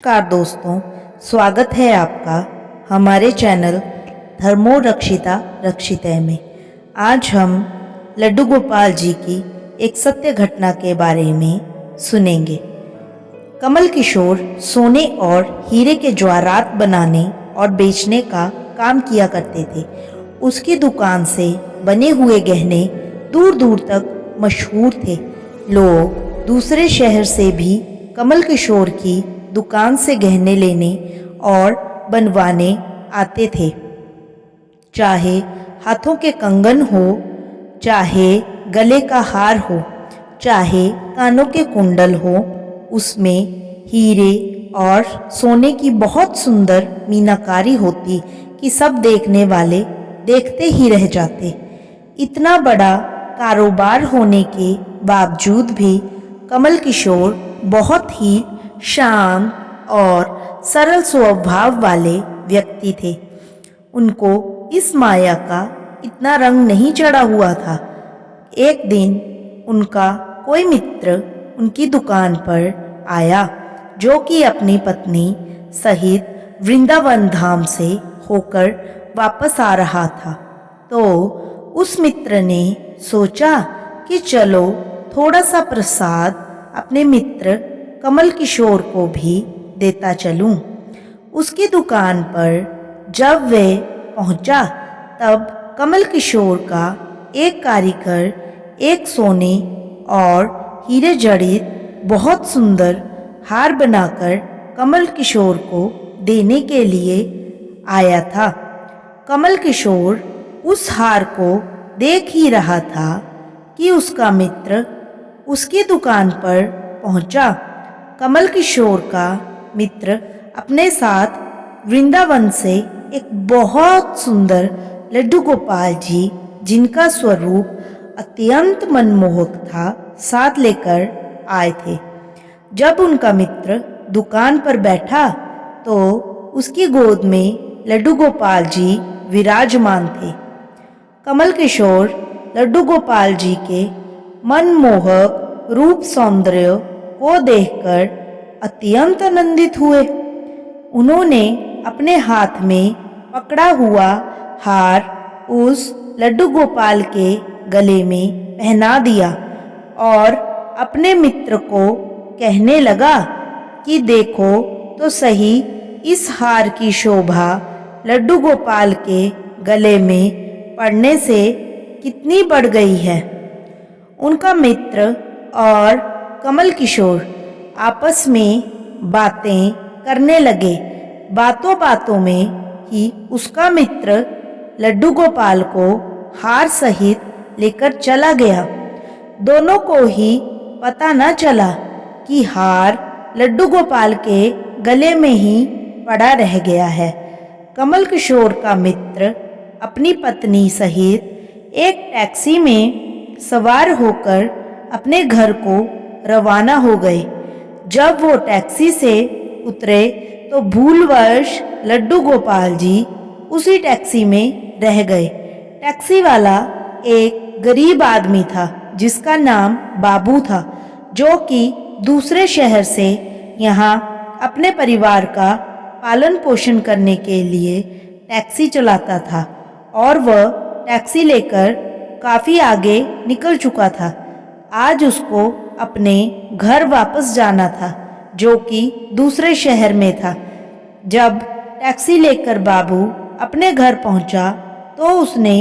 नमस्कार दोस्तों, स्वागत है आपका हमारे चैनल धर्मो रक्षिता रक्षितः में। आज हम लड्डू गोपाल जी की एक सत्य घटना के बारे में सुनेंगे। कमल किशोर सोने और हीरे के जवाहरात बनाने और बेचने का काम किया करते थे। उसकी दुकान से बने हुए गहने दूर दूर तक मशहूर थे। लोग दूसरे शहर से भी कमल किशोर की दुकान से गहने लेने और बनवाने आते थे। चाहे हाथों के कंगन हो, चाहे गले का हार हो, चाहे कानों के कुंडल हो, उसमें हीरे और सोने की बहुत सुंदर मीनाकारी होती कि सब देखने वाले देखते ही रह जाते। इतना बड़ा कारोबार होने के बावजूद भी कमल किशोर बहुत ही शांत और सरल स्वभाव वाले व्यक्ति थे। उनको इस माया का इतना रंग नहीं चढ़ा हुआ था। एक दिन उनका कोई मित्र उनकी दुकान पर आया, जो कि अपनी पत्नी सहित वृंदावन धाम से होकर वापस आ रहा था। तो उस मित्र ने सोचा कि चलो थोड़ा सा प्रसाद अपने मित्र कमल किशोर को भी देता चलूं। उसकी दुकान पर जब वे पहुंचा, तब कमल किशोर का एक कारीगर एक सोने और हीरे जड़ित बहुत सुंदर हार बनाकर कमल किशोर को देने के लिए आया था। कमल किशोर उस हार को देख ही रहा था कि उसका मित्र उसकी दुकान पर पहुंचा। कमल किशोर का मित्र अपने साथ वृंदावन से एक बहुत सुंदर लड्डू गोपाल जी, जिनका स्वरूप अत्यंत मनमोहक था, साथ लेकर आए थे। जब उनका मित्र दुकान पर बैठा तो उसकी गोद में लड्डू गोपाल जी विराजमान थे। कमल किशोर लड्डू गोपाल जी के मनमोहक रूप सौंदर्य को देखकर अत्यंत आनंदित हुए। उन्होंने अपने हाथ में पकड़ा हुआ हार उस लड्डू गोपाल के गले में पहना दिया और अपने मित्र को कहने लगा कि देखो तो सही, इस हार की शोभा लड्डू गोपाल के गले में पड़ने से कितनी बढ़ गई है। उनका मित्र और कमल किशोर आपस में बातें करने लगे। बातों बातों में ही उसका मित्र लड्डू गोपाल को हार सहित लेकर चला गया। दोनों को ही पता न चला कि हार लड्डू गोपाल के गले में ही पड़ा रह गया है। कमल किशोर का मित्र अपनी पत्नी सहित एक टैक्सी में सवार होकर अपने घर को रवाना हो गए। जब वो टैक्सी से उतरे तो भूलवश लड्डू गोपाल जी उसी टैक्सी में रह गए। टैक्सी वाला एक गरीब आदमी था, जिसका नाम बाबू था, जो कि दूसरे शहर से यहाँ अपने परिवार का पालन पोषण करने के लिए टैक्सी चलाता था और वह टैक्सी लेकर काफ़ी आगे निकल चुका था। आज उसको अपने घर वापस जाना था, जो कि दूसरे शहर में था। जब टैक्सी लेकर बाबू अपने घर पहुंचा तो उसने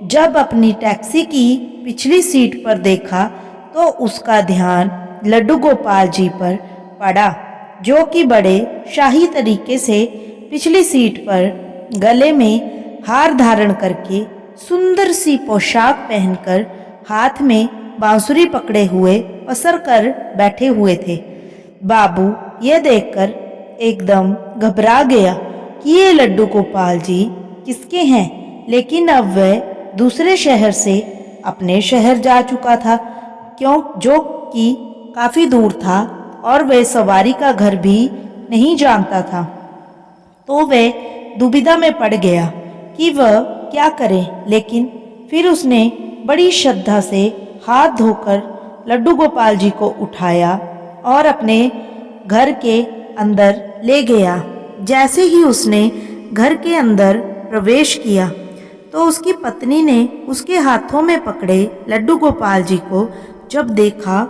जब अपनी टैक्सी की पिछली सीट पर देखा तो उसका ध्यान लड्डू गोपाल जी पर पड़ा, जो कि बड़े शाही तरीके से पिछली सीट पर गले में हार धारण करके सुंदर सी पोशाक पहनकर हाथ में बांसुरी पकड़े हुए पसर कर बैठे हुए थे। बाबू यह देखकर एकदम घबरा गया कि ये लड्डू गोपाल जी किसके हैं, लेकिन अब वह दूसरे शहर से अपने शहर जा चुका था, जो कि काफ़ी दूर था और वह सवारी का घर भी नहीं जानता था। तो वह दुविधा में पड़ गया कि वह क्या करे, लेकिन फिर उसने बड़ी श्रद्धा से हाथ धोकर लड्डू गोपाल जी को उठाया और अपने घर के अंदर ले गया। जैसे ही उसने घर के अंदर प्रवेश किया तो उसकी पत्नी ने उसके हाथों में पकड़े लड्डू गोपाल जी को जब देखा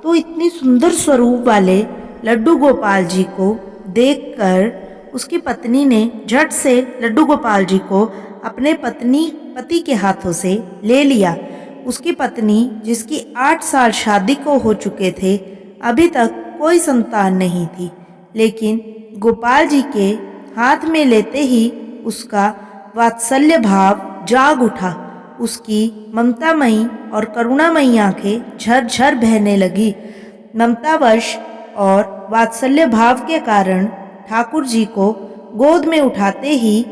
तो इतनी सुंदर स्वरूप वाले लड्डू गोपाल जी को देखकर उसकी पत्नी ने झट से लड्डू गोपाल जी को अपने पति के हाथों से ले लिया। उसकी पत्नी, जिसकी 8 साल शादी को हो चुके थे, अभी तक कोई संतान नहीं थी, लेकिन गोपाल जी के हाथ में लेते ही उसका वात्सल्य भाव जाग उठा। उसकी ममतामयी और करुणामयी आंखें झरझर बहने लगी। ममतावश और वात्सल्य भाव के कारण ठाकुर जी को गोद में उठाते ही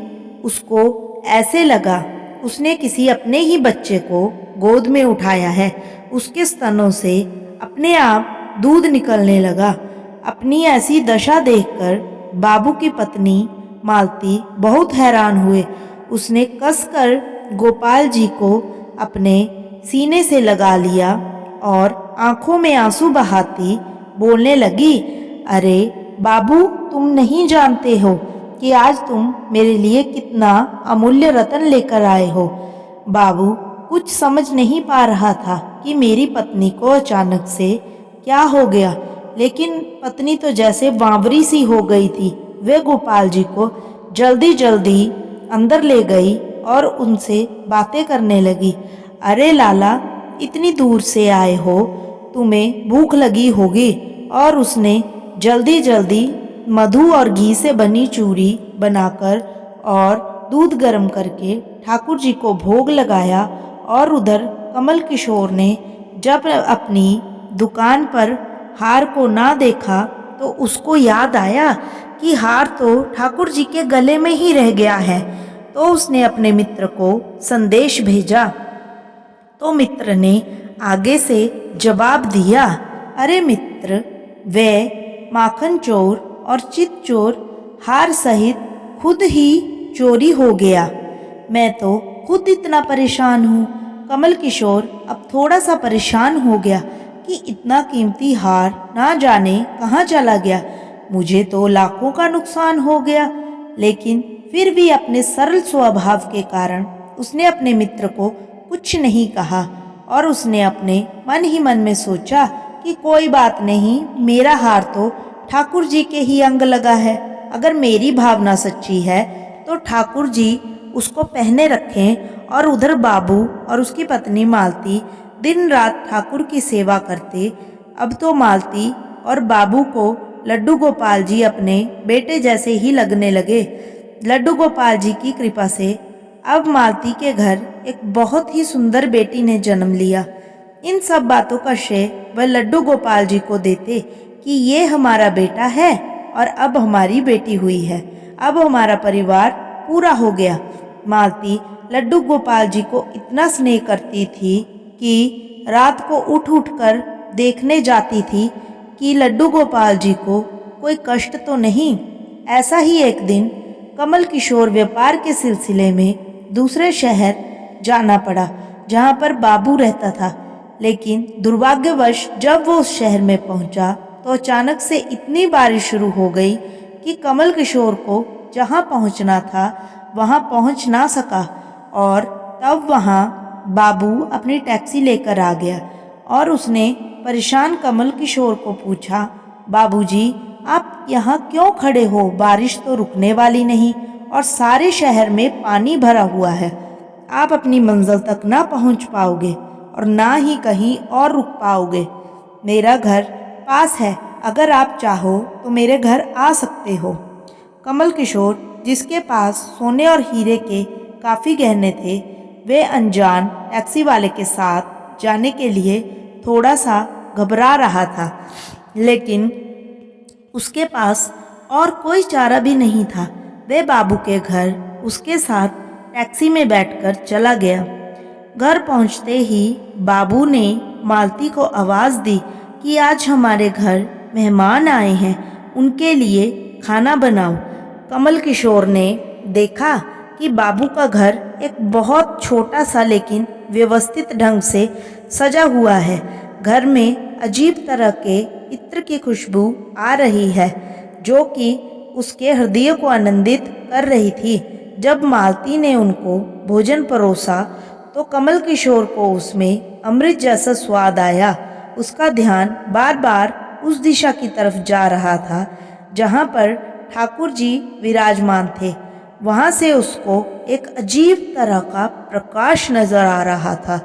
उसको ऐसे लगा उसने किसी अपने ही बच्चे को गोद में उठाया है। उसके स्तनों से अपने आप दूध निकलने लगा। अपनी ऐसी दशा देखकर बाबू की पत्नी मालती बहुत हैरान हुए। उसने कसकर गोपाल जी को अपने सीने से लगा लिया और आंखों में आंसू बहाती बोलने लगी, अरे बाबू, तुम नहीं जानते हो कि आज तुम मेरे लिए कितना अमूल्य रतन लेकर आए हो। बाबू कुछ समझ नहीं पा रहा था कि मेरी पत्नी को अचानक से क्या हो गया, लेकिन पत्नी तो जैसे बावरी सी हो गई थी। वे गोपाल जी को जल्दी जल्दी अंदर ले गई और उनसे बातें करने लगी। अरे लाला, इतनी दूर से आए हो, तुम्हें भूख लगी होगी। और उसने जल्दी जल्दी मधु और घी से बनी चूरी बनाकर और दूध गर्म करके ठाकुर जी को भोग लगाया। और उधर कमल किशोर ने जब अपनी दुकान पर हार को ना देखा तो उसको याद आया कि हार तो ठाकुर जी के गले में ही रह गया है। तो उसने अपने मित्र को संदेश भेजा। तो मित्र ने आगे से जवाब दिया, अरे मित्र, वे माखन चोर और चित चोर हार सहित खुद ही चोरी हो गया। मैं तो खुद इतना परेशान हूँ। कमल किशोर अब थोड़ा सा परेशान हो गया कि इतना कीमती हार ना जाने कहाँ चला गया। मुझे तो लाखों का नुकसान हो गया। लेकिन फिर भी अपने सरल स्वभाव के कारण उसने अपने मित्र को कुछ नहीं कहा और उसने अपने मन ही मन में सोचा कि कोई बात नहीं, मेरा हार तो ठाकुर जी के ही अंग लगा है। अगर मेरी भावना सच्ची है तो ठाकुर जी उसको पहने रखें। और उधर बाबू और उसकी पत्नी मालती दिन रात ठाकुर की सेवा करते। अब तो मालती और बाबू को लड्डू गोपाल जी अपने बेटे जैसे ही लगने लगे। लड्डू गोपाल जी की कृपा से अब मालती के घर एक बहुत ही सुंदर बेटी ने जन्म लिया। इन सब बातों का श्रेय वह लड्डू गोपाल जी को देते कि ये हमारा बेटा है और अब हमारी बेटी हुई है, अब हमारा परिवार पूरा हो गया। मालती लड्डू गोपाल जी को इतना स्नेह करती थी कि रात को उठ उठ कर देखने जाती थी कि लड्डू गोपाल जी को कोई कष्ट तो नहीं। ऐसा ही एक दिन कमल किशोर व्यापार के सिलसिले में दूसरे शहर जाना पड़ा जहाँ पर बाबू रहता था। लेकिन दुर्भाग्यवश जब वो उस शहर में पहुंचा तो अचानक से इतनी बारिश शुरू हो गई कि कमल किशोर को जहाँ पहुंचना था वहाँ पहुँच ना सका। और तब वहाँ बाबू अपनी टैक्सी लेकर आ गया और उसने परेशान कमल किशोर को पूछा, बाबूजी, आप यहाँ क्यों खड़े हो? बारिश तो रुकने वाली नहीं और सारे शहर में पानी भरा हुआ है। आप अपनी मंजिल तक ना पहुँच पाओगे और ना ही कहीं और रुक पाओगे। मेरा घर पास है, अगर आप चाहो तो मेरे घर आ सकते हो। कमल किशोर, जिसके पास सोने और हीरे के काफ़ी गहने थे, वे अनजान टैक्सी वाले के साथ जाने के लिए थोड़ा सा घबरा रहा था, लेकिन उसके पास और कोई चारा भी नहीं था। वे बाबू के घर उसके साथ टैक्सी में बैठकर चला गया। घर पहुंचते ही बाबू ने मालती को आवाज़ दी कि आज हमारे घर मेहमान आए हैं, उनके लिए खाना बनाओ। कमल किशोर ने देखा कि बाबू का घर एक बहुत छोटा सा लेकिन व्यवस्थित ढंग से सजा हुआ है। घर में अजीब तरह के इत्र की खुशबू आ रही है। जो कि उसके हृदय को आनंदित कर रही थी। जब मालती ने उनको भोजन परोसा तो कमल किशोर को उसमें अमृत जैसा स्वाद आया। उसका ध्यान बार बार उस दिशा की तरफ जा रहा था जहाँ पर ठाकुर जी विराजमान थे। वहाँ से उसको एक अजीब तरह का प्रकाश नजर आ रहा था।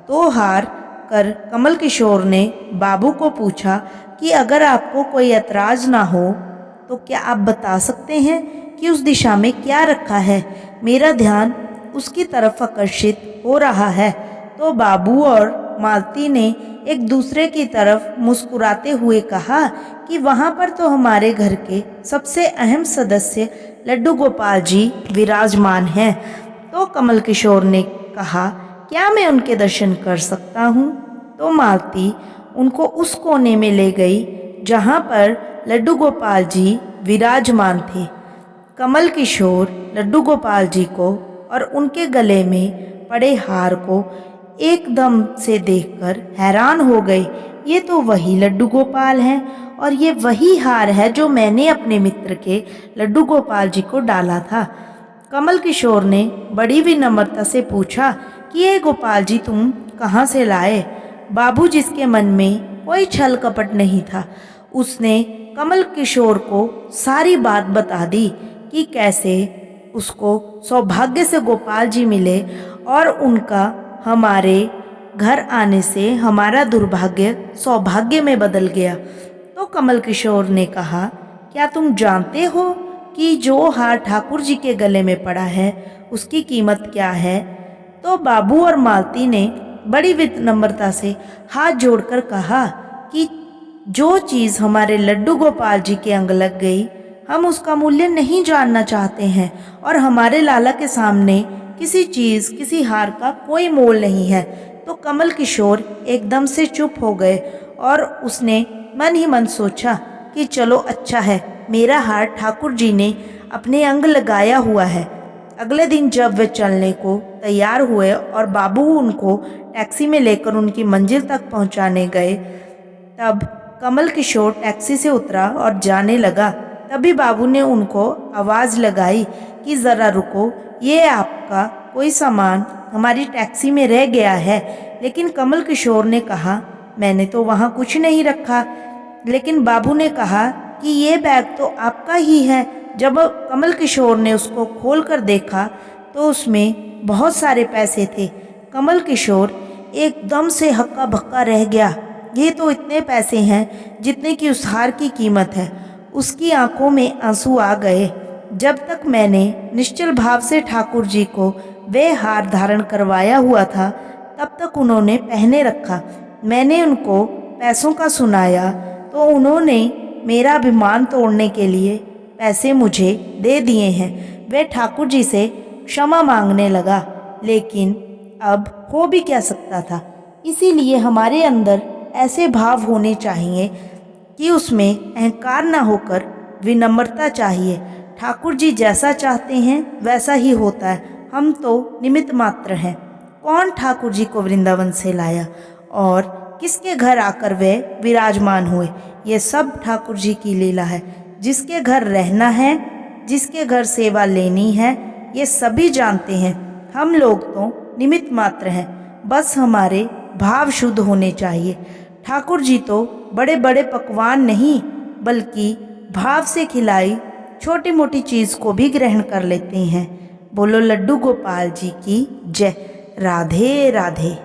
तो हार कर कमल किशोर ने बाबू को पूछा कि अगर आपको कोई ऐतराज ना हो तो क्या आप बता सकते हैं कि उस दिशा में क्या रखा है? मेरा ध्यान उसकी तरफ आकर्षित हो रहा है। तो बाबू और मालती ने एक दूसरे की तरफ मुस्कुराते हुए कहा कि वहाँ पर तो हमारे घर के सबसे अहम सदस्य लड्डू गोपाल जी विराजमान हैं। तो कमल किशोर ने कहा, क्या मैं उनके दर्शन कर सकता हूँ? तो मालती उनको उस कोने में ले गई जहाँ पर लड्डू गोपाल जी विराजमान थे। कमल किशोर लड्डू गोपाल जी को और उनके गले में पड़े हार को एकदम से देखकर हैरान हो गए। ये तो वही लड्डू गोपाल हैं और ये वही हार है जो मैंने अपने मित्र के लड्डू गोपाल जी को डाला था। कमल किशोर ने बड़ी विनम्रता से पूछा कि ये गोपाल जी तुम कहाँ से लाए? बाबू जिसके मन में कोई छल कपट नहीं था, उसने कमल किशोर को सारी बात बता दी कि कैसे उसको सौभाग्य से गोपाल जी मिले और उनका हमारे घर आने से हमारा दुर्भाग्य सौभाग्य में बदल गया। तो कमल किशोर ने कहा, क्या तुम जानते हो कि जो हार ठाकुर जी के गले में पड़ा है उसकी कीमत क्या है? तो बाबू और मालती ने बड़ी विनम्रता से हाथ जोड़कर कहा कि जो चीज़ हमारे लड्डू गोपाल जी के अंग लग गई, हम उसका मूल्य नहीं जानना चाहते हैं और हमारे लाला के सामने किसी चीज़ किसी हार का कोई मोल नहीं है। तो कमल किशोर एकदम से चुप हो गए और उसने मन ही मन सोचा कि चलो अच्छा है, मेरा हार ठाकुर जी ने अपने अंग लगाया हुआ है। अगले दिन जब वे चलने को तैयार हुए और बाबू उनको टैक्सी में लेकर उनकी मंजिल तक पहुंचाने गए, तब कमल किशोर टैक्सी से उतरा और जाने लगा। तभी बाबू ने उनको आवाज़ लगाई कि ज़रा रुको, ये आपका कोई सामान हमारी टैक्सी में रह गया है। लेकिन कमल किशोर ने कहा, मैंने तो वहाँ कुछ नहीं रखा। लेकिन बाबू ने कहा कि ये बैग तो आपका ही है। जब कमल किशोर ने उसको खोल कर देखा तो उसमें बहुत सारे पैसे थे। कमल किशोर एकदम से हक्का बक्का रह गया। ये तो इतने पैसे हैं जितने की उस हार की कीमत है। उसकी आंखों में आंसू आ गए। जब तक मैंने निश्चल भाव से ठाकुर जी को वे हार धारण करवाया हुआ था, तब तक उन्होंने पहने रखा। मैंने उनको पैसों का सुनाया तो उन्होंने मेरा अभिमान तोड़ने के लिए पैसे मुझे दे दिए हैं। वे ठाकुर जी से क्षमा मांगने लगा, लेकिन अब हो भी क्या सकता था। इसीलिए हमारे अंदर ऐसे भाव होने चाहिए कि उसमें अहंकार न होकर विनम्रता चाहिए। ठाकुर जी जैसा चाहते हैं वैसा ही होता है, हम तो निमित्त मात्र हैं। कौन ठाकुर जी को वृंदावन से लाया और किसके घर आकर वे विराजमान हुए, ये सब ठाकुर जी की लीला है। जिसके घर रहना है, जिसके घर सेवा लेनी है, ये सभी जानते हैं। हम लोग तो निमित्त मात्र हैं, बस हमारे भाव शुद्ध होने चाहिए। ठाकुर जी तो बड़े बड़े पकवान नहीं बल्कि भाव से खिलाई छोटी मोटी चीज़ को भी ग्रहण कर लेते हैं। बोलो लड्डू गोपाल जी की जय। राधे राधे।